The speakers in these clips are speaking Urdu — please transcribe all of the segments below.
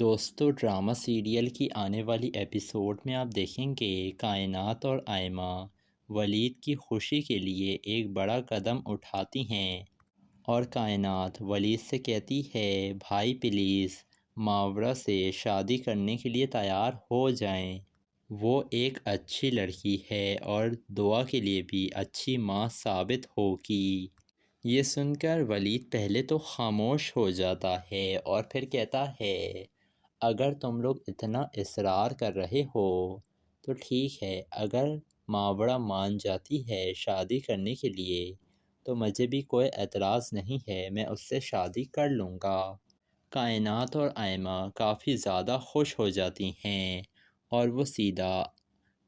دوستو ڈرامہ سیریل کی آنے والی ایپیسوڈ میں آپ دیکھیں گے کائنات اور آئمہ ولید کی خوشی کے لیے ایک بڑا قدم اٹھاتی ہیں اور کائنات ولید سے کہتی ہے بھائی پلیز ماورا سے شادی کرنے کے لیے تیار ہو جائیں، وہ ایک اچھی لڑکی ہے اور دعا کے لیے بھی اچھی ماں ثابت ہوگی۔ یہ سن کر ولید پہلے تو خاموش ہو جاتا ہے اور پھر کہتا ہے اگر تم لوگ اتنا اصرار کر رہے ہو تو ٹھیک ہے، اگر ماورا مان جاتی ہے شادی کرنے کے لیے تو مجھے بھی کوئی اعتراض نہیں ہے، میں اس سے شادی کر لوں گا۔ کائنات اور آئمہ کافی زیادہ خوش ہو جاتی ہیں اور وہ سیدھا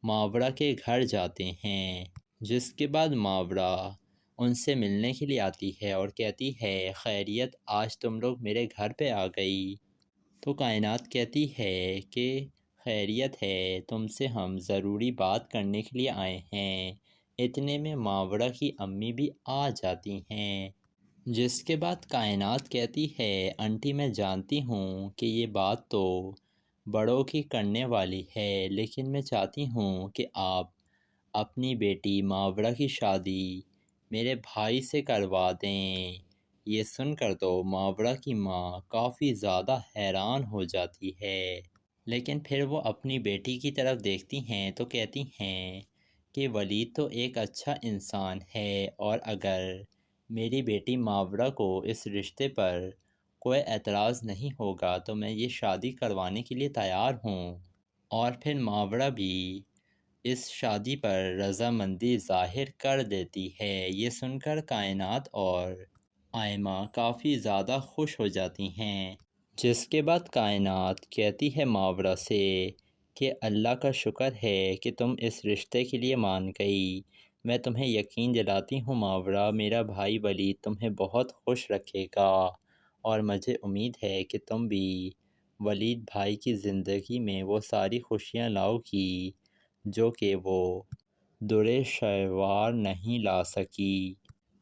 ماورا کے گھر جاتے ہیں، جس کے بعد ماورا ان سے ملنے کے لیے آتی ہے اور کہتی ہے خیریت، آج تم لوگ میرے گھر پہ آ گئی۔ تو کائنات کہتی ہے کہ خیریت ہے، تم سے ہم ضروری بات کرنے کے لیے آئے ہیں۔ اتنے میں ماورا کی امی بھی آ جاتی ہیں، جس کے بعد کائنات کہتی ہے آنٹی میں جانتی ہوں کہ یہ بات تو بڑوں کی کرنے والی ہے، لیکن میں چاہتی ہوں کہ آپ اپنی بیٹی ماورا کی شادی میرے بھائی سے کروا دیں۔ یہ سن کر تو ماورا کی ماں کافی زیادہ حیران ہو جاتی ہے، لیکن پھر وہ اپنی بیٹی کی طرف دیکھتی ہیں تو کہتی ہیں کہ ولید تو ایک اچھا انسان ہے اور اگر میری بیٹی ماورا کو اس رشتے پر کوئی اعتراض نہیں ہوگا تو میں یہ شادی کروانے کے لیے تیار ہوں۔ اور پھر ماورا بھی اس شادی پر رضامندی ظاہر کر دیتی ہے۔ یہ سن کر کائنات اور آئمہ کافی زیادہ خوش ہو جاتی ہیں، جس کے بعد کائنات کہتی ہے ماورا سے کہ اللہ کا شکر ہے کہ تم اس رشتے کے لیے مان گئی۔ میں تمہیں یقین دلاتی ہوں ماورا، میرا بھائی ولید تمہیں بہت خوش رکھے گا اور مجھے امید ہے کہ تم بھی ولید بھائی کی زندگی میں وہ ساری خوشیاں لاؤ گی جو کہ وہ درِ شہوار نہیں لا سکی۔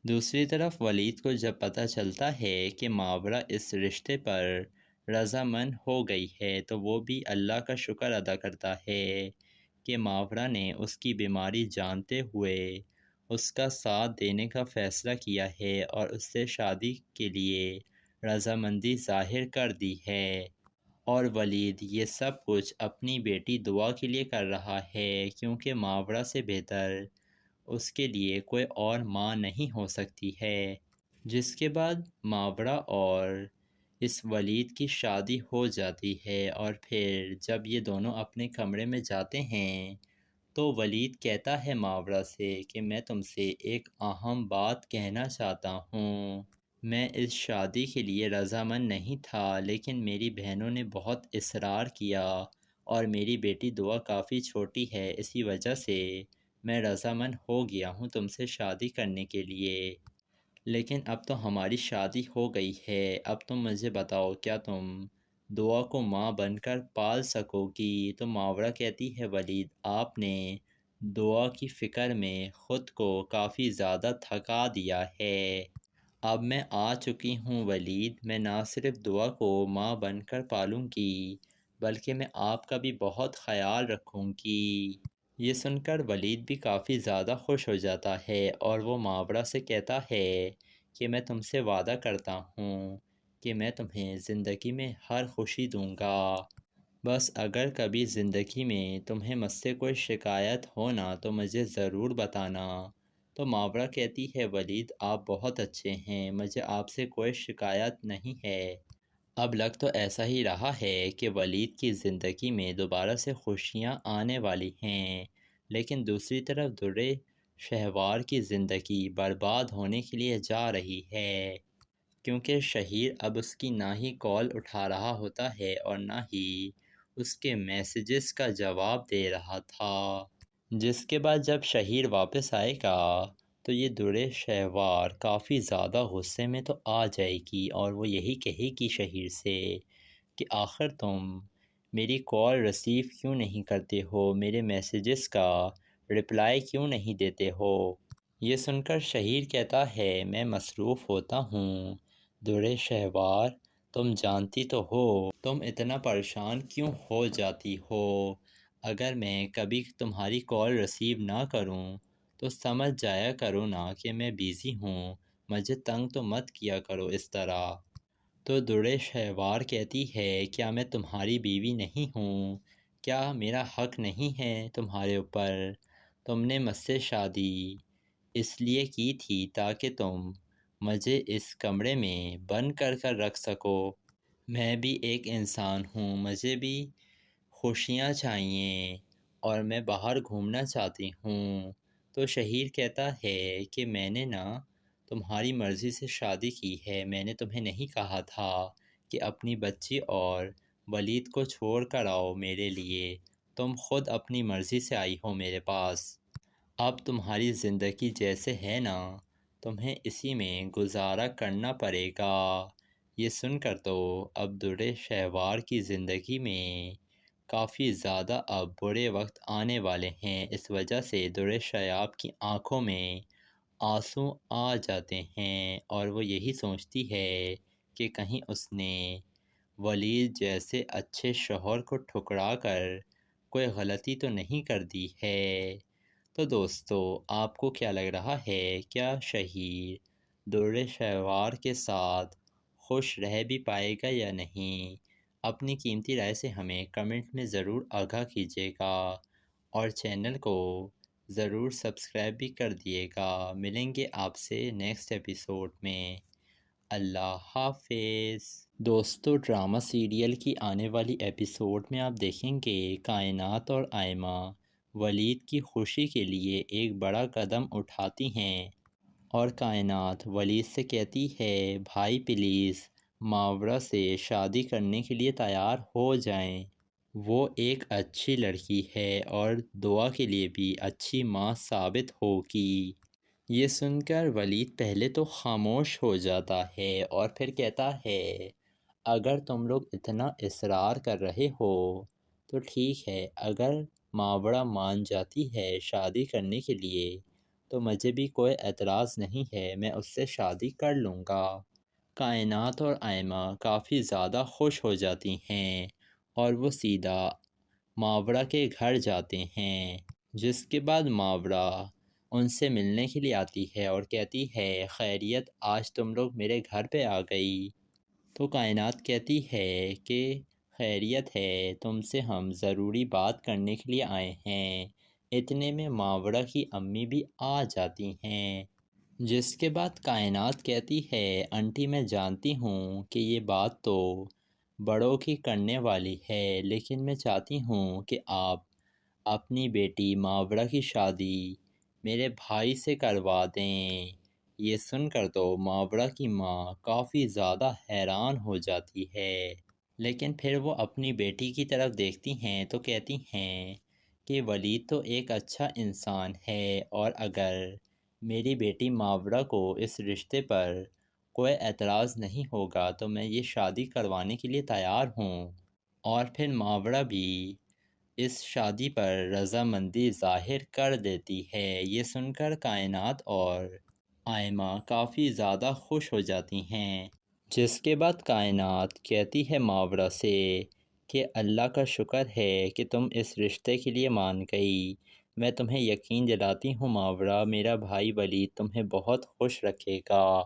دوسری طرف ولید کو جب پتہ چلتا ہے کہ ماورا اس رشتے پر رضامند ہو گئی ہے تو وہ بھی اللہ کا شکر ادا کرتا ہے کہ ماورا نے اس کی بیماری جانتے ہوئے اس کا ساتھ دینے کا فیصلہ کیا ہے اور اس سے شادی کے لیے رضامندی ظاہر کر دی ہے۔ اور ولید یہ سب کچھ اپنی بیٹی دعا کے لیے کر رہا ہے، کیونکہ ماورا سے بہتر اس کے لیے کوئی اور ماں نہیں ہو سکتی ہے۔ جس کے بعد ماورا اور اس ولید کی شادی ہو جاتی ہے اور پھر جب یہ دونوں اپنے کمرے میں جاتے ہیں تو ولید کہتا ہے ماورا سے کہ میں تم سے ایک اہم بات کہنا چاہتا ہوں۔ میں اس شادی کے لیے رضامند نہیں تھا، لیکن میری بہنوں نے بہت اصرار کیا اور میری بیٹی دعا کافی چھوٹی ہے، اسی وجہ سے میں رضامند ہو گیا ہوں تم سے شادی کرنے کے لیے۔ لیکن اب تو ہماری شادی ہو گئی ہے، اب تم مجھے بتاؤ کیا تم دعا کو ماں بن کر پال سکو گی؟ تو ماورا کہتی ہے ولید آپ نے دعا کی فکر میں خود کو کافی زیادہ تھکا دیا ہے، اب میں آ چکی ہوں ولید، میں نہ صرف دعا کو ماں بن کر پالوں گی بلکہ میں آپ کا بھی بہت خیال رکھوں گی۔ یہ سن کر ولید بھی کافی زیادہ خوش ہو جاتا ہے اور وہ ماورا سے کہتا ہے کہ میں تم سے وعدہ کرتا ہوں کہ میں تمہیں زندگی میں ہر خوشی دوں گا، بس اگر کبھی زندگی میں تمہیں مجھ سے کوئی شکایت ہو نا تو مجھے ضرور بتانا۔ تو ماورا کہتی ہے ولید آپ بہت اچھے ہیں، مجھے آپ سے کوئی شکایت نہیں ہے۔ اب لگ تو ایسا ہی رہا ہے کہ ولید کی زندگی میں دوبارہ سے خوشیاں آنے والی ہیں، لیکن دوسری طرف درِ شہوار کی زندگی برباد ہونے کے لیے جا رہی ہے، کیونکہ شہیر اب اس کی نہ ہی کال اٹھا رہا ہوتا ہے اور نہ ہی اس کے میسیجز کا جواب دے رہا تھا۔ جس کے بعد جب شہیر واپس آئے گا تو یہ درِ شہوار کافی زیادہ غصے میں تو آ جائے گی اور وہ یہی کہے گی شہیر سے کہ آخر تم میری کال ریسیو کیوں نہیں کرتے ہو، میرے میسیجز کا رپلائی کیوں نہیں دیتے ہو؟ یہ سن کر شہیر کہتا ہے میں مصروف ہوتا ہوں درِ شہوار، تم جانتی تو ہو تم اتنا پریشان کیوں ہو جاتی ہو۔ اگر میں کبھی تمہاری کال ریسیو نہ کروں تو سمجھ جایا کرو نا کہ میں بیزی ہوں، مجھے تنگ تو مت کیا کرو اس طرح۔ تو درے شہوار کہتی ہے، کیا میں تمہاری بیوی نہیں ہوں؟ کیا میرا حق نہیں ہے تمہارے اوپر؟ تم نے مجھ سے شادی اس لیے کی تھی تاکہ تم مجھے اس کمرے میں بند کر رکھ سکو۔ میں بھی ایک انسان ہوں، مجھے بھی خوشیاں چاہیے اور میں باہر گھومنا چاہتی ہوں۔ تو شہیر کہتا ہے کہ میں نے نا تمہاری مرضی سے شادی کی ہے، میں نے تمہیں نہیں کہا تھا کہ اپنی بچی اور ولید کو چھوڑ کر آؤ میرے لیے، تم خود اپنی مرضی سے آئی ہو میرے پاس۔ اب تمہاری زندگی جیسے ہے نا، تمہیں اسی میں گزارا کرنا پڑے گا۔ یہ سن کر تو اب درے شہوار کی زندگی میں کافی زیادہ اب برے وقت آنے والے ہیں۔ اس وجہ سے درے شیاب کی آنکھوں میں آنسو آ جاتے ہیں اور وہ یہی سوچتی ہے کہ کہیں اس نے ولید جیسے اچھے شوہر کو ٹھکرا کر کوئی غلطی تو نہیں کر دی ہے۔ تو دوستو، آپ کو کیا لگ رہا ہے، کیا شہیر درے شہوار کے ساتھ خوش رہ بھی پائے گا یا نہیں؟ اپنی قیمتی رائے سے ہمیں کمنٹ میں ضرور آگاہ کیجیے گا اور چینل کو ضرور سبسکرائب بھی کر دیے گا۔ ملیں گے آپ سے نیکسٹ ایپیسوڈ میں۔ اللہ حافظ۔ دوستو، ڈرامہ سیریل کی آنے والی ایپیسوڈ میں آپ دیکھیں گے کائنات اور آئمہ ولید کی خوشی کے لیے ایک بڑا قدم اٹھاتی ہیں اور کائنات ولید سے کہتی ہے، بھائی پلیز ماورا سے شادی کرنے کے لیے تیار ہو جائیں، وہ ایک اچھی لڑکی ہے اور دعا کے لیے بھی اچھی ماں ثابت ہوگی۔ یہ سن کر ولید پہلے تو خاموش ہو جاتا ہے اور پھر کہتا ہے، اگر تم لوگ اتنا اصرار کر رہے ہو تو ٹھیک ہے، اگر ماورا مان جاتی ہے شادی کرنے کے لیے تو مجھے بھی کوئی اعتراض نہیں ہے، میں اس سے شادی کر لوں گا۔ کائنات اور آئمہ کافی زیادہ خوش ہو جاتی ہیں اور وہ سیدھا ماورا کے گھر جاتے ہیں، جس کے بعد ماورا ان سے ملنے کے لیے آتی ہے اور کہتی ہے، خیریت، آج تم لوگ میرے گھر پہ آ گئی؟ تو کائنات کہتی ہے کہ خیریت ہے، تم سے ہم ضروری بات کرنے کے لیے آئے ہیں۔ اتنے میں ماورا کی امی بھی آ جاتی ہیں، جس کے بعد کائنات کہتی ہے، انٹی میں جانتی ہوں کہ یہ بات تو بڑوں کی کرنے والی ہے، لیکن میں چاہتی ہوں کہ آپ اپنی بیٹی ماورا کی شادی میرے بھائی سے کروا دیں۔ یہ سن کر تو ماورا کی ماں کافی زیادہ حیران ہو جاتی ہے، لیکن پھر وہ اپنی بیٹی کی طرف دیکھتی ہیں تو کہتی ہیں کہ ولید تو ایک اچھا انسان ہے اور اگر میری بیٹی ماورا کو اس رشتے پر کوئی اعتراض نہیں ہوگا تو میں یہ شادی کروانے کے لیے تیار ہوں۔ اور پھر ماورا بھی اس شادی پر رضامندی ظاہر کر دیتی ہے۔ یہ سن کر کائنات اور آئمہ کافی زیادہ خوش ہو جاتی ہیں، جس کے بعد کائنات کہتی ہے ماورا سے کہ اللہ کا شکر ہے کہ تم اس رشتے کے لیے مان گئی۔ میں تمہیں یقین دلاتی ہوں ماورا، میرا بھائی ولید تمہیں بہت خوش رکھے گا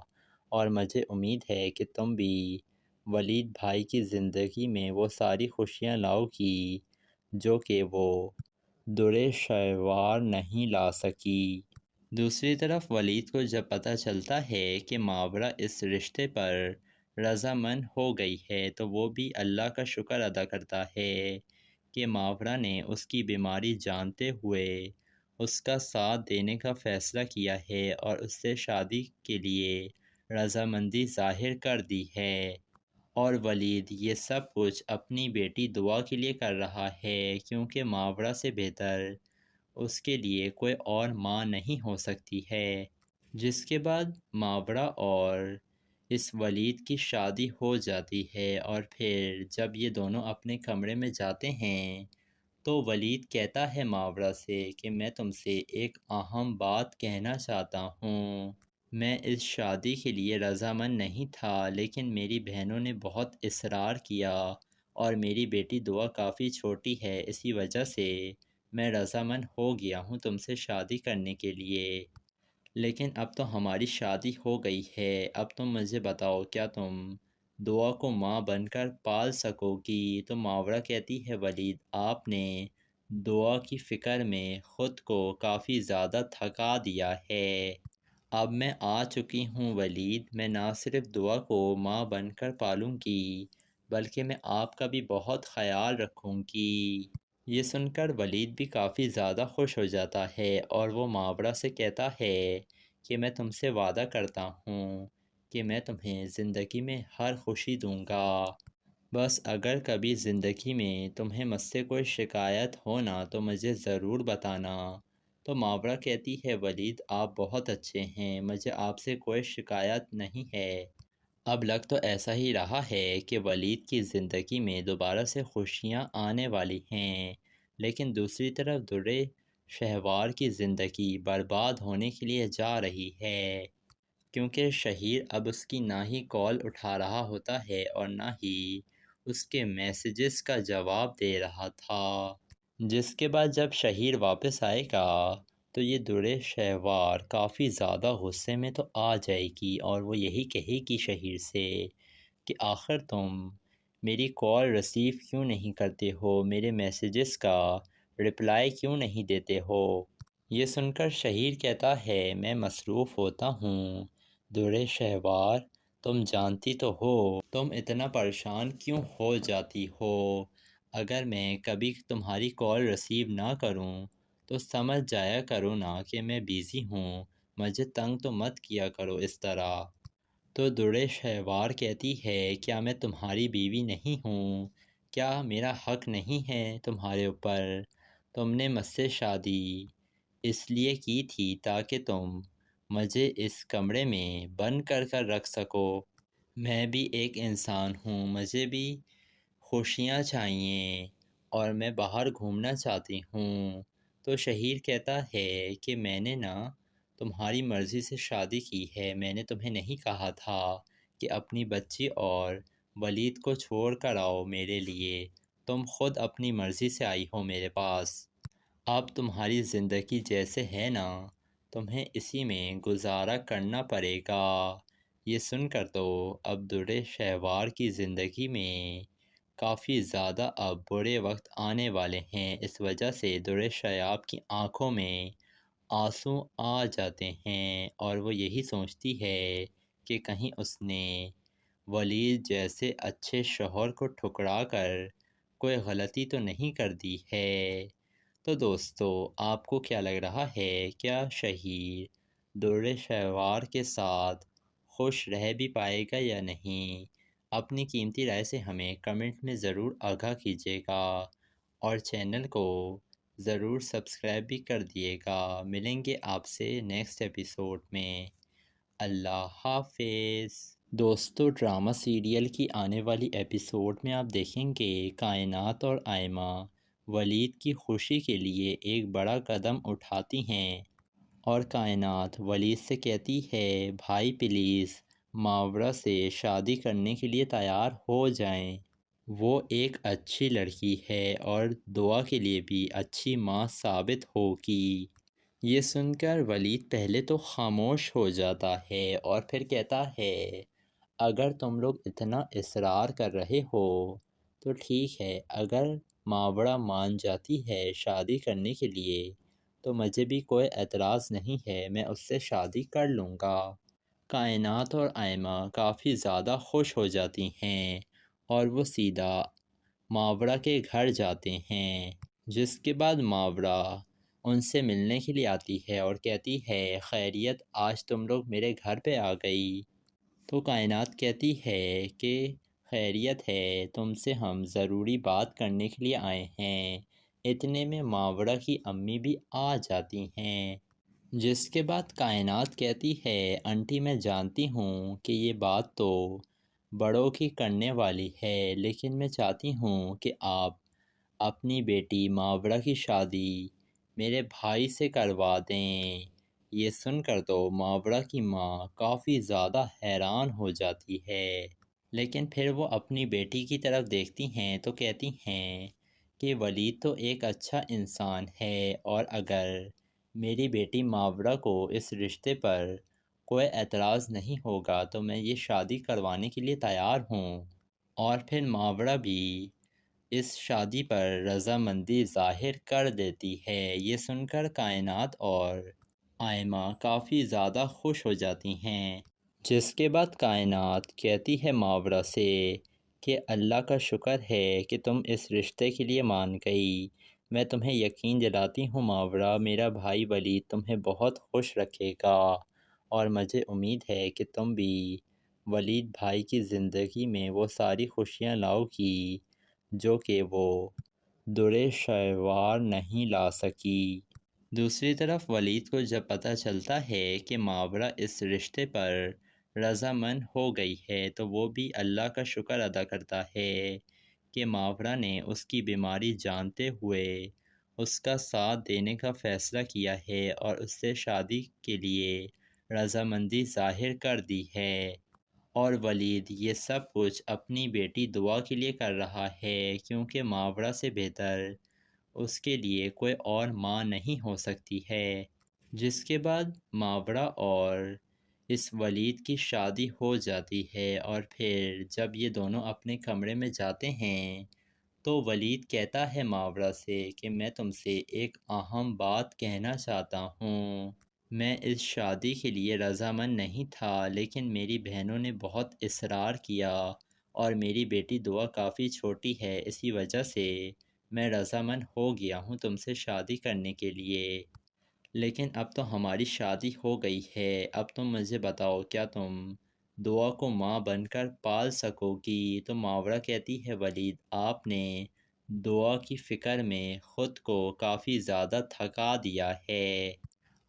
اور مجھے امید ہے کہ تم بھی ولید بھائی کی زندگی میں وہ ساری خوشیاں لاؤ گی جو کہ وہ درے شہوار نہیں لا سکی۔ دوسری طرف ولید کو جب پتہ چلتا ہے کہ ماورا اس رشتے پر رضامند ہو گئی ہے تو وہ بھی اللہ کا شکر ادا کرتا ہے کہ ماورا نے اس کی بیماری جانتے ہوئے اس کا ساتھ دینے کا فیصلہ کیا ہے اور اس سے شادی کے لیے رضامندی ظاہر کر دی ہے۔ اور ولید یہ سب کچھ اپنی بیٹی دعا کے لیے کر رہا ہے، کیونکہ ماورا سے بہتر اس کے لیے کوئی اور ماں نہیں ہو سکتی ہے۔ جس کے بعد ماورا اور اس ولید کی شادی ہو جاتی ہے اور پھر جب یہ دونوں اپنے کمرے میں جاتے ہیں تو ولید کہتا ہے ماورا سے کہ میں تم سے ایک اہم بات کہنا چاہتا ہوں۔ میں اس شادی کے لیے رضامند نہیں تھا، لیکن میری بہنوں نے بہت اصرار کیا اور میری بیٹی دعا کافی چھوٹی ہے، اسی وجہ سے میں رضامند ہو گیا ہوں تم سے شادی کرنے کے لیے۔ لیکن اب تو ہماری شادی ہو گئی ہے، اب تم مجھے بتاؤ کیا تم دعا کو ماں بن کر پال سکو گی؟ تو ماورا کہتی ہے ولید آپ نے دعا کی فکر میں خود کو کافی زیادہ تھکا دیا ہے۔ اب میں آ چکی ہوں ولید، میں نہ صرف دعا کو ماں بن کر پالوں گی بلکہ میں آپ کا بھی بہت خیال رکھوں گی۔ یہ سن کر ولید بھی کافی زیادہ خوش ہو جاتا ہے اور وہ ماورا سے کہتا ہے کہ میں تم سے وعدہ کرتا ہوں کہ میں تمہیں زندگی میں ہر خوشی دوں گا، بس اگر کبھی زندگی میں تمہیں مجھ سے کوئی شکایت ہو نا تو مجھے ضرور بتانا۔ تو ماورا کہتی ہے ولید آپ بہت اچھے ہیں، مجھے آپ سے کوئی شکایت نہیں ہے۔ اب لگ تو ایسا ہی رہا ہے کہ ولید کی زندگی میں دوبارہ سے خوشیاں آنے والی ہیں، لیکن دوسری طرف درِ شہوار کی زندگی برباد ہونے کے لیے جا رہی ہے، کیونکہ شہیر اب اس کی نہ ہی کال اٹھا رہا ہوتا ہے اور نہ ہی اس کے میسیجز کا جواب دے رہا تھا۔ جس کے بعد جب شہیر واپس آئے گا تو یہ درِ شہوار کافی زیادہ غصے میں تو آ جائے گی اور وہ یہی کہے گی شہیر سے کہ آخر تم میری کال ریسیو کیوں نہیں کرتے ہو، میرے میسیجز کا رپلائی کیوں نہیں دیتے ہو؟ یہ سن کر شہیر کہتا ہے میں مصروف ہوتا ہوں درِ شہوار، تم جانتی تو ہو تم اتنا پریشان کیوں ہو جاتی ہو، اگر میں کبھی تمہاری کال ریسیو نہ کروں تو سمجھ جایا کرو نا کہ میں بیزی ہوں، مجھے تنگ تو مت کیا کرو اس طرح۔ تو درِ شہوار کہتی ہے کیا میں تمہاری بیوی نہیں ہوں؟ کیا میرا حق نہیں ہے تمہارے اوپر؟ تم نے مجھ سے شادی اس لیے کی تھی تاکہ تم مجھے اس کمرے میں بند کر رکھ سکو۔ میں بھی ایک انسان ہوں، مجھے بھی خوشیاں چاہیے اور میں باہر گھومنا چاہتی ہوں۔ تو شہیر کہتا ہے کہ میں نے نا تمہاری مرضی سے شادی کی ہے، میں نے تمہیں نہیں کہا تھا کہ اپنی بچی اور ولید کو چھوڑ کر آؤ میرے لیے، تم خود اپنی مرضی سے آئی ہو میرے پاس، اب تمہاری زندگی جیسے ہے نا تمہیں اسی میں گزارا کرنا پڑے گا۔ یہ سن کر تو اب درِ شہوار کی زندگی میں کافی زیادہ اب برے وقت آنے والے ہیں، اس وجہ سے درِ شیاب کی آنکھوں میں آنسو آ جاتے ہیں اور وہ یہی سوچتی ہے کہ کہیں اس نے ولید جیسے اچھے شوہر کو ٹھکرا کر کوئی غلطی تو نہیں کر دی ہے۔ تو دوستو آپ کو کیا لگ رہا ہے، کیا شہیر درِ شہوار کے ساتھ خوش رہ بھی پائے گا یا نہیں؟ اپنی قیمتی رائے سے ہمیں کمنٹ میں ضرور آگاہ کیجیے گا اور چینل کو ضرور سبسکرائب بھی کر دیے گا۔ ملیں گے آپ سے نیکسٹ ایپیسوڈ میں۔ اللہ حافظ۔ دوستو ڈرامہ سیریل کی آنے والی ایپیسوڈ میں آپ دیکھیں گے کائنات اور آئمہ ولید کی خوشی کے لیے ایک بڑا قدم اٹھاتی ہیں اور کائنات ولید سے کہتی ہے بھائی پلیز ماورا سے شادی کرنے کے لیے تیار ہو جائیں، وہ ایک اچھی لڑکی ہے اور دعا کے لیے بھی اچھی ماں ثابت ہوگی۔ یہ سن کر ولید پہلے تو خاموش ہو جاتا ہے اور پھر کہتا ہے اگر تم لوگ اتنا اصرار کر رہے ہو تو ٹھیک ہے، اگر ماورا مان جاتی ہے شادی کرنے کے لیے تو مجھے بھی کوئی اعتراض نہیں ہے، میں اس سے شادی کر لوں گا۔ کائنات اور آئمہ کافی زیادہ خوش ہو جاتی ہیں اور وہ سیدھا ماورا کے گھر جاتے ہیں، جس کے بعد ماورا ان سے ملنے کے لیے آتی ہے اور کہتی ہے خیریت آج تم لوگ میرے گھر پہ آ گئی؟ تو کائنات کہتی ہے کہ خیریت ہے، تم سے ہم ضروری بات کرنے کے لیے آئے ہیں۔ اتنے میں ماورا کی امی بھی آ جاتی ہیں، جس کے بعد کائنات کہتی ہے آنٹی میں جانتی ہوں کہ یہ بات تو بڑوں کی کرنے والی ہے، لیکن میں چاہتی ہوں کہ آپ اپنی بیٹی ماورا کی شادی میرے بھائی سے کروا دیں، یہ سن کر تو ماورا کی ماں کافی زیادہ حیران ہو جاتی ہے، لیکن پھر وہ اپنی بیٹی کی طرف دیکھتی ہیں تو کہتی ہیں کہ ولید تو ایک اچھا انسان ہے، اور اگر میری بیٹی ماورا کو اس رشتے پر کوئی اعتراض نہیں ہوگا تو میں یہ شادی کروانے کے لیے تیار ہوں۔ اور پھر ماورا بھی اس شادی پر رضامندی ظاہر کر دیتی ہے۔ یہ سن کر کائنات اور آئمہ کافی زیادہ خوش ہو جاتی ہیں، جس کے بعد کائنات کہتی ہے ماورا سے کہ اللہ کا شکر ہے کہ تم اس رشتے کے لیے مان گئی۔ میں تمہیں یقین دلاتی ہوں ماورا، میرا بھائی ولید تمہیں بہت خوش رکھے گا، اور مجھے امید ہے کہ تم بھی ولید بھائی کی زندگی میں وہ ساری خوشیاں لاؤ گی جو کہ وہ درِ شہوار نہیں لا سکی۔ دوسری طرف ولید کو جب پتہ چلتا ہے کہ ماورا اس رشتے پر رضامند ہو گئی ہے تو وہ بھی اللہ کا شکر ادا کرتا ہے کہ ماورا نے اس کی بیماری جانتے ہوئے اس کا ساتھ دینے کا فیصلہ کیا ہے اور اس سے شادی کے لیے رضامندی ظاہر کر دی ہے۔ اور ولید یہ سب کچھ اپنی بیٹی دعا کے لیے کر رہا ہے، کیونکہ ماورا سے بہتر اس کے لیے کوئی اور ماں نہیں ہو سکتی ہے۔ جس کے بعد ماورا اور اس ولید کی شادی ہو جاتی ہے، اور پھر جب یہ دونوں اپنے کمرے میں جاتے ہیں تو ولید کہتا ہے ماورا سے کہ میں تم سے ایک اہم بات کہنا چاہتا ہوں۔ میں اس شادی کے لیے رضامند نہیں تھا، لیکن میری بہنوں نے بہت اصرار کیا اور میری بیٹی دعا کافی چھوٹی ہے، اسی وجہ سے میں رضامند ہو گیا ہوں تم سے شادی کرنے کے لیے۔ لیکن اب تو ہماری شادی ہو گئی ہے، اب تم مجھے بتاؤ کیا تم دعا کو ماں بن کر پال سکو گی؟ تو ماورا کہتی ہے ولید آپ نے دعا کی فکر میں خود کو کافی زیادہ تھکا دیا ہے،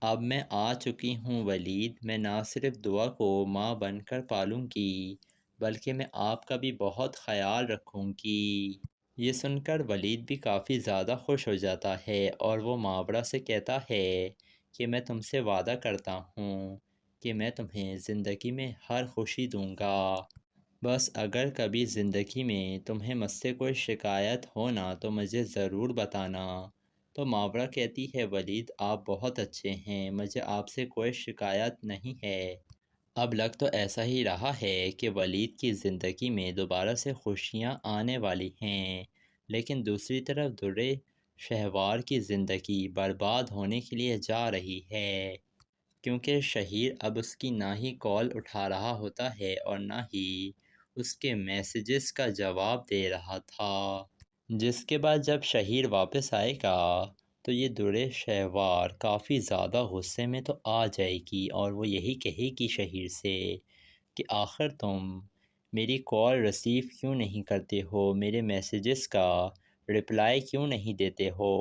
اب میں آ چکی ہوں ولید، میں نہ صرف دعا کو ماں بن کر پالوں گی بلکہ میں آپ کا بھی بہت خیال رکھوں گی۔ یہ سن کر ولید بھی کافی زیادہ خوش ہو جاتا ہے، اور وہ ماورا سے کہتا ہے کہ میں تم سے وعدہ کرتا ہوں کہ میں تمہیں زندگی میں ہر خوشی دوں گا، بس اگر کبھی زندگی میں تمہیں مجھ سے کوئی شکایت ہو نا تو مجھے ضرور بتانا۔ تو ماورا کہتی ہے ولید آپ بہت اچھے ہیں، مجھے آپ سے کوئی شکایت نہیں ہے۔ اب لگ تو ایسا ہی رہا ہے کہ ولید کی زندگی میں دوبارہ سے خوشیاں آنے والی ہیں، لیکن دوسری طرف درِ شہوار کی زندگی برباد ہونے کے لیے جا رہی ہے، کیونکہ شہیر اب اس کی نہ ہی کال اٹھا رہا ہوتا ہے اور نہ ہی اس کے میسیجز کا جواب دے رہا تھا۔ جس کے بعد جب شہیر واپس آئے گا تو یہ درِ شہوار کافی زیادہ غصے میں تو آ جائے گی، اور وہ یہی کہے گی شہیر سے کہ آخر تم میری کال ریسیو کیوں نہیں کرتے ہو، میرے میسیجز کا رپلائی کیوں نہیں دیتے ہو؟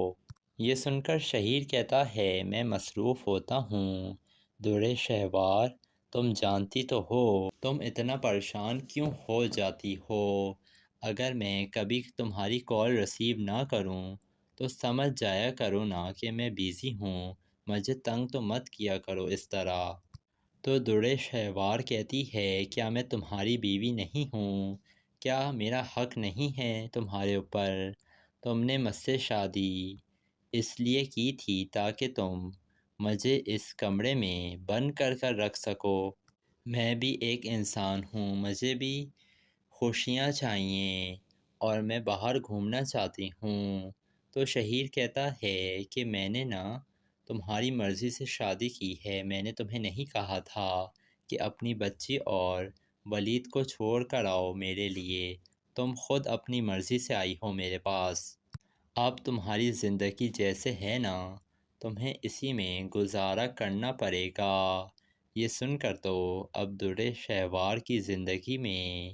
یہ سن کر شہیر کہتا ہے میں مصروف ہوتا ہوں درِ شہوار، تم جانتی تو ہو تم اتنا پریشان کیوں ہو جاتی ہو، اگر میں کبھی تمہاری کال ریسیو نہ کروں تو سمجھ جایا کرو نا کہ میں بیزی ہوں، مجھے تنگ تو مت کیا کرو اس طرح۔ تو درِ شہوار کہتی ہے کیا میں تمہاری بیوی نہیں ہوں؟ کیا میرا حق نہیں ہے تمہارے اوپر؟ تم نے مجھ سے شادی اس لیے کی تھی تاکہ تم مجھے اس کمرے میں بند کر رکھ سکو، میں بھی ایک انسان ہوں، مجھے بھی خوشیاں چاہیے اور میں باہر گھومنا چاہتی ہوں۔ تو شہیر کہتا ہے کہ میں نے نا تمہاری مرضی سے شادی کی ہے، میں نے تمہیں نہیں کہا تھا کہ اپنی بچی اور ولید کو چھوڑ کر آؤ میرے لیے، تم خود اپنی مرضی سے آئی ہو میرے پاس، اب تمہاری زندگی جیسے ہے نا تمہیں اسی میں گزارا کرنا پڑے گا۔ یہ سن کر تو اب درِ شہوار کی زندگی میں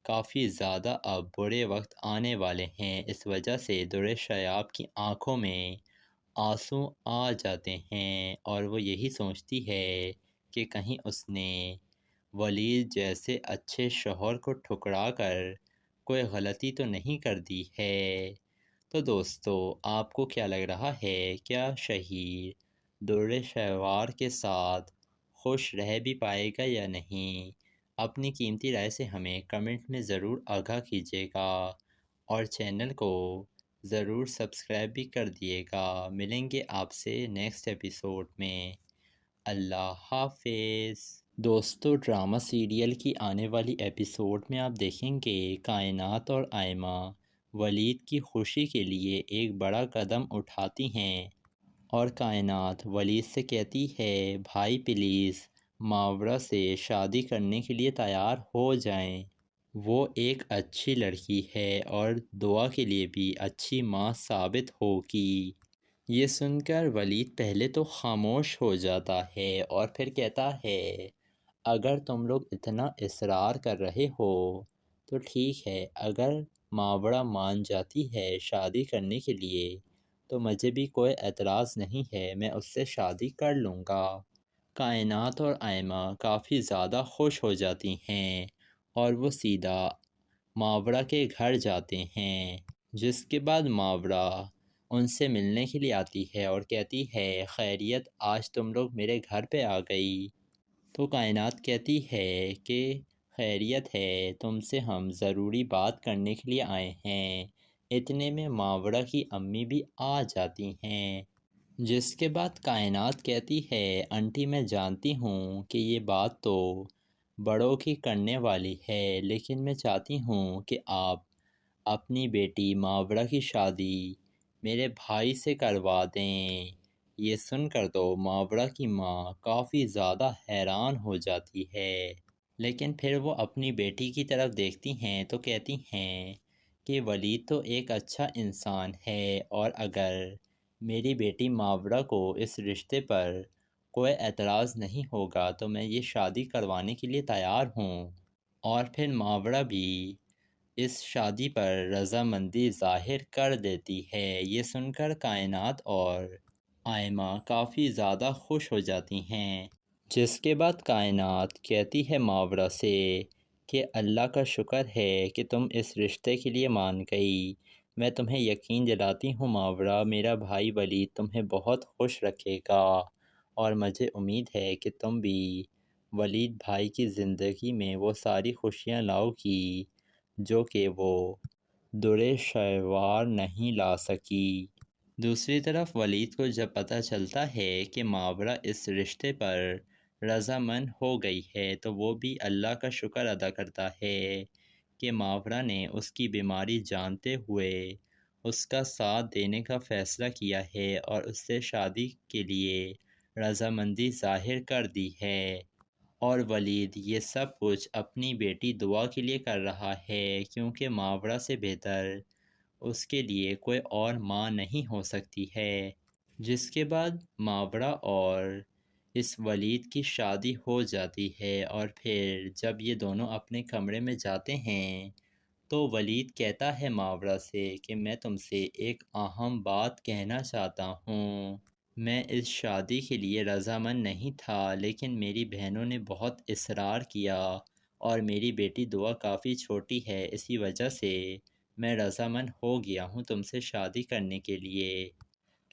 کافی زیادہ اب برے وقت آنے والے ہیں، اس وجہ سے درِ شیاب کی آنکھوں میں آنسو آ جاتے ہیں، اور وہ یہی سوچتی ہے کہ کہیں اس نے ولید جیسے اچھے شوہر کو ٹھکرا کر کوئی غلطی تو نہیں کر دی ہے۔ تو دوستو آپ کو کیا لگ رہا ہے، کیا شہیر در شہوار کے ساتھ خوش رہ بھی پائے گا یا نہیں؟ اپنی قیمتی رائے سے ہمیں کمنٹ میں ضرور آگاہ کیجیے گا اور چینل کو ضرور سبسکرائب بھی کر دیے گا۔ ملیں گے آپ سے نیکسٹ ایپیسوڈ میں۔ اللہ حافظ۔ دوستو، ڈرامہ سیریل کی آنے والی ایپیسوڈ میں آپ دیکھیں گے کائنات اور آئمہ ولید کی خوشی کے لیے ایک بڑا قدم اٹھاتی ہیں، اور کائنات ولید سے کہتی ہے بھائی پلیز ماورا سے شادی کرنے کے لیے تیار ہو جائیں، وہ ایک اچھی لڑکی ہے اور دعا کے لیے بھی اچھی ماں ثابت ہوگی۔ یہ سن کر ولید پہلے تو خاموش ہو جاتا ہے اور پھر کہتا ہے اگر تم لوگ اتنا اصرار کر رہے ہو تو ٹھیک ہے، اگر ماورا مان جاتی ہے شادی کرنے کے لیے تو مجھے بھی کوئی اعتراض نہیں ہے، میں اس سے شادی کر لوں گا۔ کائنات اور آئمہ کافی زیادہ خوش ہو جاتی ہیں اور وہ سیدھا ماورا کے گھر جاتے ہیں، جس کے بعد ماورا ان سے ملنے کے لیے آتی ہے اور کہتی ہے خیریت، آج تم لوگ میرے گھر پہ آ گئی؟ تو کائنات کہتی ہے کہ خیریت ہے، تم سے ہم ضروری بات کرنے کے لیے آئے ہیں۔ اتنے میں ماورا کی امی بھی آ جاتی ہیں، جس کے بعد کائنات کہتی ہے انٹی میں جانتی ہوں کہ یہ بات تو بڑوں کی کرنے والی ہے، لیکن میں چاہتی ہوں کہ آپ اپنی بیٹی ماورا کی شادی میرے بھائی سے کروا دیں۔ یہ سن کر تو ماورا کی ماں کافی زیادہ حیران ہو جاتی ہے، لیکن پھر وہ اپنی بیٹی کی طرف دیکھتی ہیں تو کہتی ہیں کہ ولید تو ایک اچھا انسان ہے، اور اگر میری بیٹی ماورا کو اس رشتے پر کوئی اعتراض نہیں ہوگا تو میں یہ شادی کروانے کے لیے تیار ہوں۔ اور پھر ماورا بھی اس شادی پر رضامندی ظاہر کر دیتی ہے۔ یہ سن کر کائنات اور آئمہ کافی زیادہ خوش ہو جاتی ہیں، جس کے بعد کائنات کہتی ہے ماورا سے کہ اللہ کا شکر ہے کہ تم اس رشتے کے لیے مان گئی۔ میں تمہیں یقین دلاتی ہوں ماورا، میرا بھائی ولید تمہیں بہت خوش رکھے گا، اور مجھے امید ہے کہ تم بھی ولید بھائی کی زندگی میں وہ ساری خوشیاں لاؤ گی جو کہ وہ در شہوار نہیں لا سکی۔ دوسری طرف ولید کو جب پتہ چلتا ہے کہ ماورا اس رشتے پر رضامند ہو گئی ہے تو وہ بھی اللہ کا شکر ادا کرتا ہے کہ ماورا نے اس کی بیماری جانتے ہوئے اس کا ساتھ دینے کا فیصلہ کیا ہے اور اس سے شادی کے لیے رضامندی ظاہر کر دی ہے، اور ولید یہ سب کچھ اپنی بیٹی دعا کے لیے کر رہا ہے، کیونکہ ماورا سے بہتر اس کے لیے کوئی اور ماں نہیں ہو سکتی ہے۔ جس کے بعد ماورا اور اس ولید کی شادی ہو جاتی ہے، اور پھر جب یہ دونوں اپنے کمرے میں جاتے ہیں تو ولید کہتا ہے ماورا سے کہ میں تم سے ایک اہم بات کہنا چاہتا ہوں۔ میں اس شادی کے لیے رضامند نہیں تھا، لیکن میری بہنوں نے بہت اصرار کیا اور میری بیٹی دعا کافی چھوٹی ہے، اسی وجہ سے میں رضامند ہو گیا ہوں تم سے شادی کرنے کے لیے۔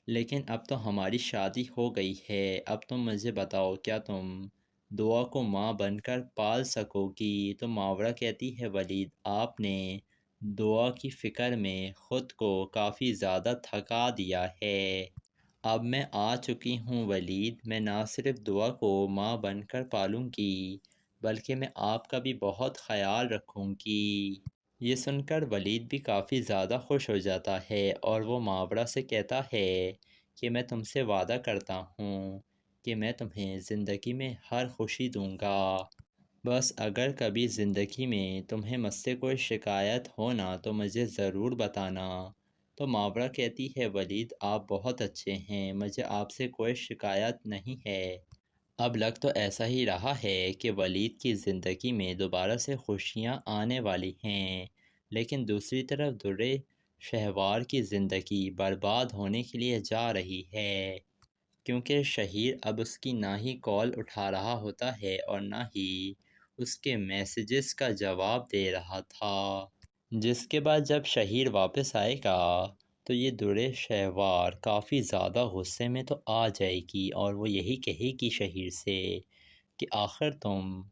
لیکن اب تو ہماری شادی ہو گئی ہے، اب تم مجھے بتاؤ کیا تم دعا کو ماں بن کر پال سکو گی؟ تو ماورا کہتی ہے ولید آپ نے دعا کی فکر میں خود کو کافی زیادہ تھکا دیا ہے، اب میں آ چکی ہوں ولید، میں نہ صرف دعا کو ماں بن کر پالوں گی بلکہ میں آپ کا بھی بہت خیال رکھوں گی۔ یہ سن کر ولید بھی کافی زیادہ خوش ہو جاتا ہے اور وہ ماورا سے کہتا ہے کہ میں تم سے وعدہ کرتا ہوں کہ میں تمہیں زندگی میں ہر خوشی دوں گا، بس اگر کبھی زندگی میں تمہیں مجھ سے کوئی شکایت ہو نا تو مجھے ضرور بتانا۔ تو ماورا کہتی ہے ولید آپ بہت اچھے ہیں، مجھے آپ سے کوئی شکایت نہیں ہے۔ اب لگ تو ایسا ہی رہا ہے کہ ولید کی زندگی میں دوبارہ سے خوشیاں آنے والی ہیں، لیکن دوسری طرف در شہوار کی زندگی برباد ہونے کے لیے جا رہی ہے، کیونکہ شہیر اب اس کی نہ ہی کال اٹھا رہا ہوتا ہے اور نہ ہی اس کے میسیجز کا جواب دے رہا تھا۔ جس کے بعد جب شہیر واپس آئے گا تو یہ درِ شہوار کافی زیادہ غصے میں تو آ جائے گی اور وہ یہی کہے گی شہیر سے کہ آخر تم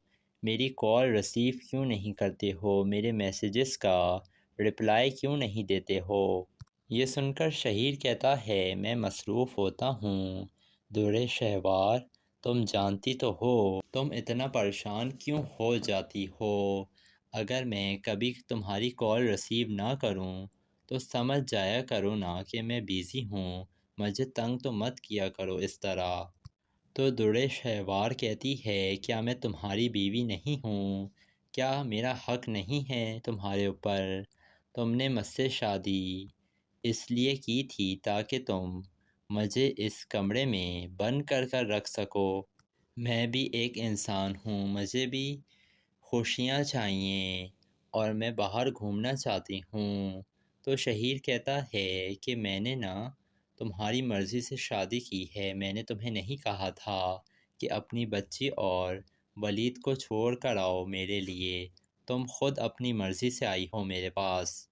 میری کال ریسیو کیوں نہیں کرتے ہو، میرے میسیجز کا رپلائی کیوں نہیں دیتے ہو۔ یہ سن کر شہیر کہتا ہے میں مصروف ہوتا ہوں درِ شہوار، تم جانتی تو ہو تم اتنا پریشان کیوں ہو جاتی ہو، اگر میں کبھی تمہاری کال ریسیو نہ کروں تو سمجھ جایا کرو نا کہ میں بیزی ہوں، مجھے تنگ تو مت کیا کرو اس طرح۔ تو درِ شہوار کہتی ہے کیا میں تمہاری بیوی نہیں ہوں؟ کیا میرا حق نہیں ہے تمہارے اوپر؟ تم نے مجھ سے شادی اس لیے کی تھی تاکہ تم مجھے اس کمرے میں بند کر رکھ سکو۔ میں بھی ایک انسان ہوں، مجھے بھی خوشیاں چاہیے اور میں باہر گھومنا چاہتی ہوں۔ تو شہیر کہتا ہے کہ میں نے نا تمہاری مرضی سے شادی کی ہے، میں نے تمہیں نہیں کہا تھا کہ اپنی بچی اور ولید کو چھوڑ کر آؤ میرے لیے، تم خود اپنی مرضی سے آئی ہو میرے پاس،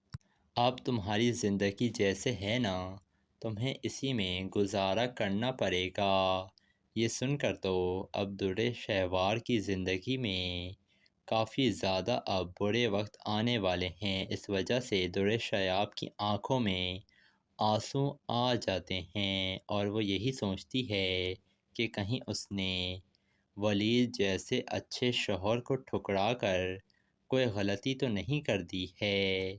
اب تمہاری زندگی جیسے ہے نا تمہیں اسی میں گزارا کرنا پڑے گا۔ یہ سن کر تو اب درِ شہوار کی زندگی میں کافی زیادہ اب برے وقت آنے والے ہیں، اس وجہ سے درِ شیاب کی آنکھوں میں آنسو آ جاتے ہیں اور وہ یہی سوچتی ہے کہ کہیں اس نے ولید جیسے اچھے شوہر کو ٹھکرا کر کوئی غلطی تو نہیں کر دی ہے۔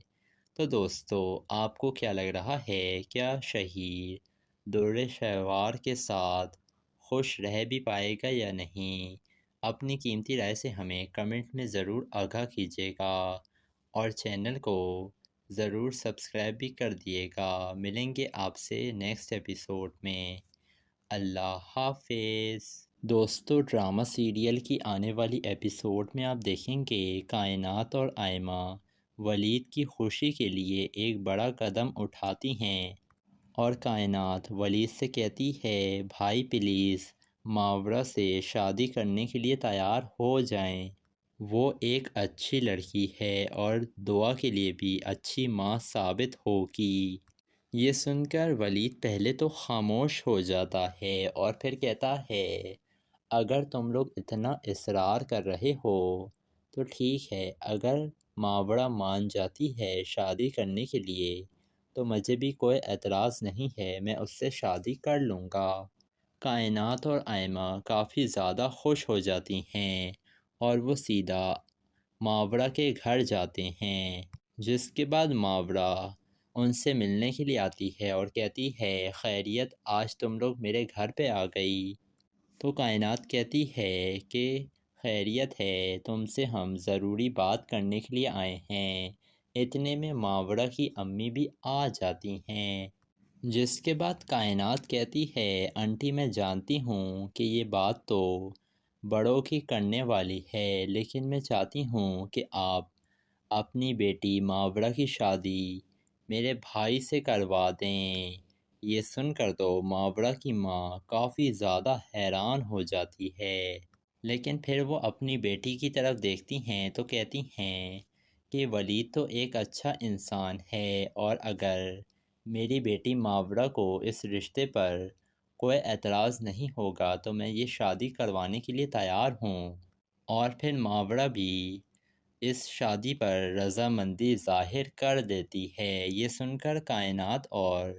تو دوستو آپ کو کیا لگ رہا ہے، کیا شہیر درِ شہوار کے ساتھ خوش رہ بھی پائے گا یا نہیں؟ اپنی قیمتی رائے سے ہمیں کمنٹ میں ضرور آگاہ کیجیے گا اور چینل کو ضرور سبسکرائب بھی کر دیے گا۔ ملیں گے آپ سے نیکسٹ ایپیسوڈ میں۔ اللہ حافظ۔ دوستو ڈرامہ سیریل کی آنے والی ایپیسوڈ میں آپ دیکھیں گے کائنات اور آئمہ ولید کی خوشی کے لیے ایک بڑا قدم اٹھاتی ہیں اور کائنات ولید سے کہتی ہے بھائی پلیز ماورا سے شادی کرنے کے لیے تیار ہو جائیں، وہ ایک اچھی لڑکی ہے اور دعا کے لیے بھی اچھی ماں ثابت ہوگی۔ یہ سن کر ولید پہلے تو خاموش ہو جاتا ہے اور پھر کہتا ہے اگر تم لوگ اتنا اصرار کر رہے ہو تو ٹھیک ہے، اگر ماورا مان جاتی ہے شادی کرنے کے لیے تو مجھے بھی کوئی اعتراض نہیں ہے، میں اس سے شادی کر لوں گا۔ کائنات اور آئمہ کافی زیادہ خوش ہو جاتی ہیں اور وہ سیدھا ماورا کے گھر جاتے ہیں، جس کے بعد ماورا ان سے ملنے کے لیے آتی ہے اور کہتی ہے خیریت، آج تم لوگ میرے گھر پہ آ گئی؟ تو کائنات کہتی ہے کہ خیریت ہے، تم سے ہم ضروری بات کرنے کے لیے آئے ہیں۔ اتنے میں ماورا کی امی بھی آ جاتی ہیں، جس کے بعد کائنات کہتی ہے آنٹی میں جانتی ہوں کہ یہ بات تو بڑوں کی کرنے والی ہے، لیکن میں چاہتی ہوں کہ آپ اپنی بیٹی ماورا کی شادی میرے بھائی سے کروا دیں۔ یہ سن کر تو ماورا کی ماں کافی زیادہ حیران ہو جاتی ہے، لیکن پھر وہ اپنی بیٹی کی طرف دیکھتی ہیں تو کہتی ہیں کہ ولید تو ایک اچھا انسان ہے اور اگر میری بیٹی ماورا کو اس رشتے پر کوئی اعتراض نہیں ہوگا تو میں یہ شادی کروانے کے لیے تیار ہوں۔ اور پھر ماورا بھی اس شادی پر رضامندی ظاہر کر دیتی ہے۔ یہ سن کر کائنات اور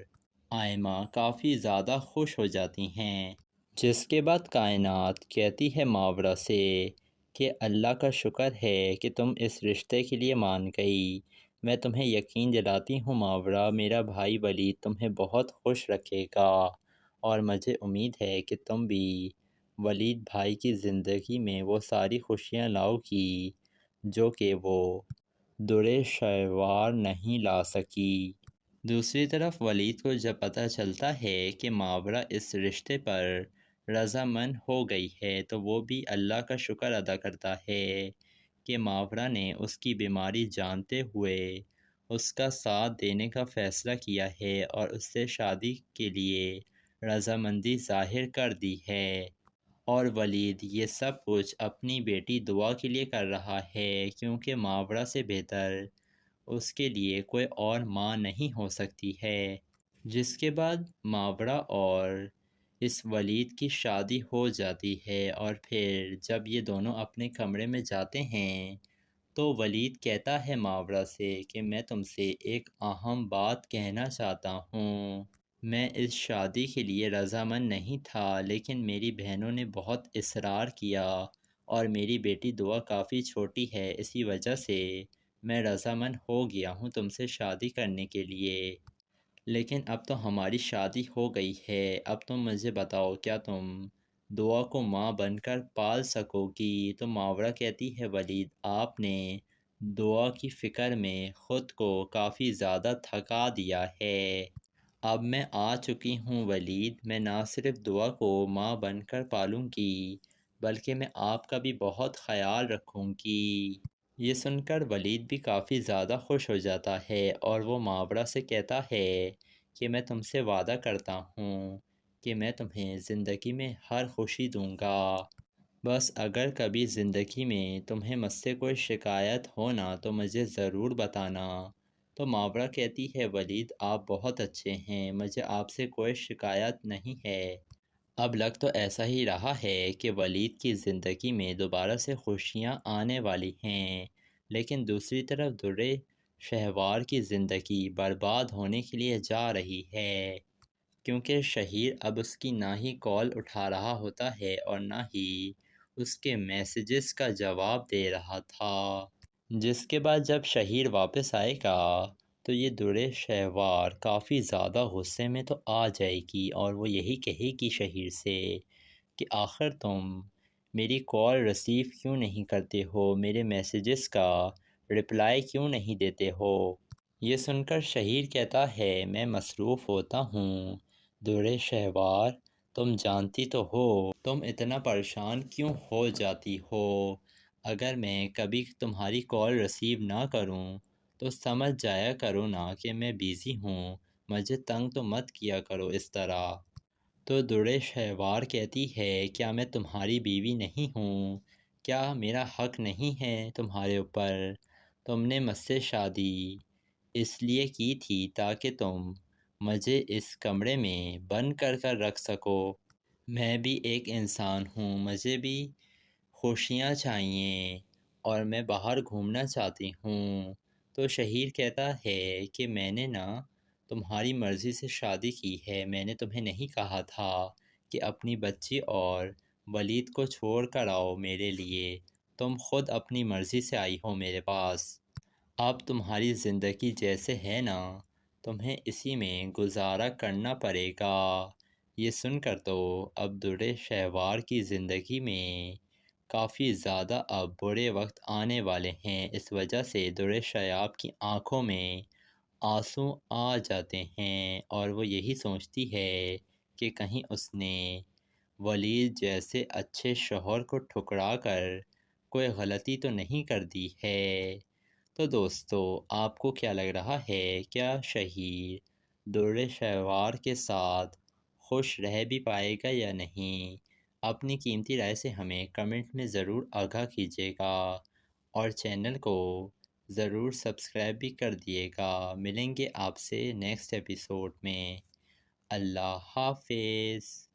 آئمہ کافی زیادہ خوش ہو جاتی ہیں، جس کے بعد کائنات کہتی ہے ماورا سے کہ اللہ کا شکر ہے کہ تم اس رشتے کے لیے مان گئی، میں تمہیں یقین دلاتی ہوں ماورا، میرا بھائی ولید تمہیں بہت خوش رکھے گا اور مجھے امید ہے کہ تم بھی ولید بھائی کی زندگی میں وہ ساری خوشیاں لاؤ گی جو کہ وہ درِ شہوار نہیں لا سکی۔ دوسری طرف ولید کو جب پتہ چلتا ہے کہ ماورا اس رشتے پر رضامند ہو گئی ہے تو وہ بھی اللہ کا شکر ادا کرتا ہے کہ ماورا نے اس کی بیماری جانتے ہوئے اس کا ساتھ دینے کا فیصلہ کیا ہے اور اس سے شادی کے لیے رضامندی ظاہر کر دی ہے، اور ولید یہ سب کچھ اپنی بیٹی دعا کے لیے کر رہا ہے کیونکہ ماورا سے بہتر اس کے لیے کوئی اور ماں نہیں ہو سکتی ہے۔ جس کے بعد ماورا اور اس ولید کی شادی ہو جاتی ہے۔ اور پھر جب یہ دونوں اپنے کمرے میں جاتے ہیں تو ولید کہتا ہے ماورا سے کہ میں تم سے ایک اہم بات کہنا چاہتا ہوں۔ میں اس شادی کے لیے رضامند نہیں تھا، لیکن میری بہنوں نے بہت اصرار کیا اور میری بیٹی دعا کافی چھوٹی ہے، اسی وجہ سے میں رضامند ہو گیا ہوں تم سے شادی کرنے کے لیے۔ لیکن اب تو ہماری شادی ہو گئی ہے، اب تم مجھے بتاؤ کیا تم دعا کو ماں بن کر پال سکو گی؟ تو ماورا کہتی ہے ولید آپ نے دعا کی فکر میں خود کو کافی زیادہ تھکا دیا ہے۔ اب میں آ چکی ہوں ولید، میں نہ صرف دعا کو ماں بن کر پالوں گی بلکہ میں آپ کا بھی بہت خیال رکھوں گی۔ یہ سن کر ولید بھی کافی زیادہ خوش ہو جاتا ہے اور وہ ماورا سے کہتا ہے کہ میں تم سے وعدہ کرتا ہوں کہ میں تمہیں زندگی میں ہر خوشی دوں گا، بس اگر کبھی زندگی میں تمہیں مجھ سے کوئی شکایت ہو نا تو مجھے ضرور بتانا۔ تو ماورا کہتی ہے ولید آپ بہت اچھے ہیں، مجھے آپ سے کوئی شکایت نہیں ہے۔ اب لگ تو ایسا ہی رہا ہے کہ ولید کی زندگی میں دوبارہ سے خوشیاں آنے والی ہیں، لیکن دوسری طرف درِ شہوار کی زندگی برباد ہونے کے لیے جا رہی ہے، کیونکہ شہیر اب اس کی نہ ہی کال اٹھا رہا ہوتا ہے اور نہ ہی اس کے میسیجز کا جواب دے رہا تھا۔ جس کے بعد جب شہیر واپس آئے گا تو یہ درِ شہوار کافی زیادہ غصے میں تو آ جائے گی اور وہ یہی کہے گی شہیر سے کہ آخر تم میری کال ریسیو کیوں نہیں کرتے ہو، میرے میسیجز کا رپلائی کیوں نہیں دیتے ہو؟ یہ سن کر شہیر کہتا ہے میں مصروف ہوتا ہوں درِ شہوار، تم جانتی تو ہو تم اتنا پریشان کیوں ہو جاتی ہو، اگر میں کبھی تمہاری کال ریسیو نہ کروں تو سمجھ جایا کرو نا کہ میں بیزی ہوں، مجھے تنگ تو مت کیا کرو اس طرح۔ تو درِ شہوار کہتی ہے کیا میں تمہاری بیوی نہیں ہوں؟ کیا میرا حق نہیں ہے تمہارے اوپر؟ تم نے مجھ سے شادی اس لیے کی تھی تاکہ تم مجھے اس کمرے میں بند کر رکھ سکو۔ میں بھی ایک انسان ہوں، مجھے بھی خوشیاں چاہیے اور میں باہر گھومنا چاہتی ہوں۔ تو شہیر کہتا ہے کہ میں نے نا تمہاری مرضی سے شادی کی ہے، میں نے تمہیں نہیں کہا تھا کہ اپنی بچی اور ولید کو چھوڑ کر آؤ میرے لیے، تم خود اپنی مرضی سے آئی ہو میرے پاس، اب تمہاری زندگی جیسے ہے نا تمہیں اسی میں گزارا کرنا پڑے گا۔ یہ سن کر تو اب درِ شہوار کی زندگی میں کافی زیادہ اب برے وقت آنے والے ہیں، اس وجہ سے درِ شیاب کی آنکھوں میں آنسو آ جاتے ہیں اور وہ یہی سوچتی ہے کہ کہیں اس نے ولید جیسے اچھے شوہر کو ٹھکرا کر کوئی غلطی تو نہیں کر دی ہے۔ تو دوستو آپ کو کیا لگ رہا ہے، کیا شہیر درِ شہوار کے ساتھ خوش رہ بھی پائے گا یا نہیں؟ اپنی قیمتی رائے سے ہمیں کمنٹ میں ضرور آگاہ کیجیے گا اور چینل کو ضرور سبسکرائب بھی کر دیے گا۔ ملیں گے آپ سے نیکسٹ ایپیسوڈ میں۔ اللہ حافظ۔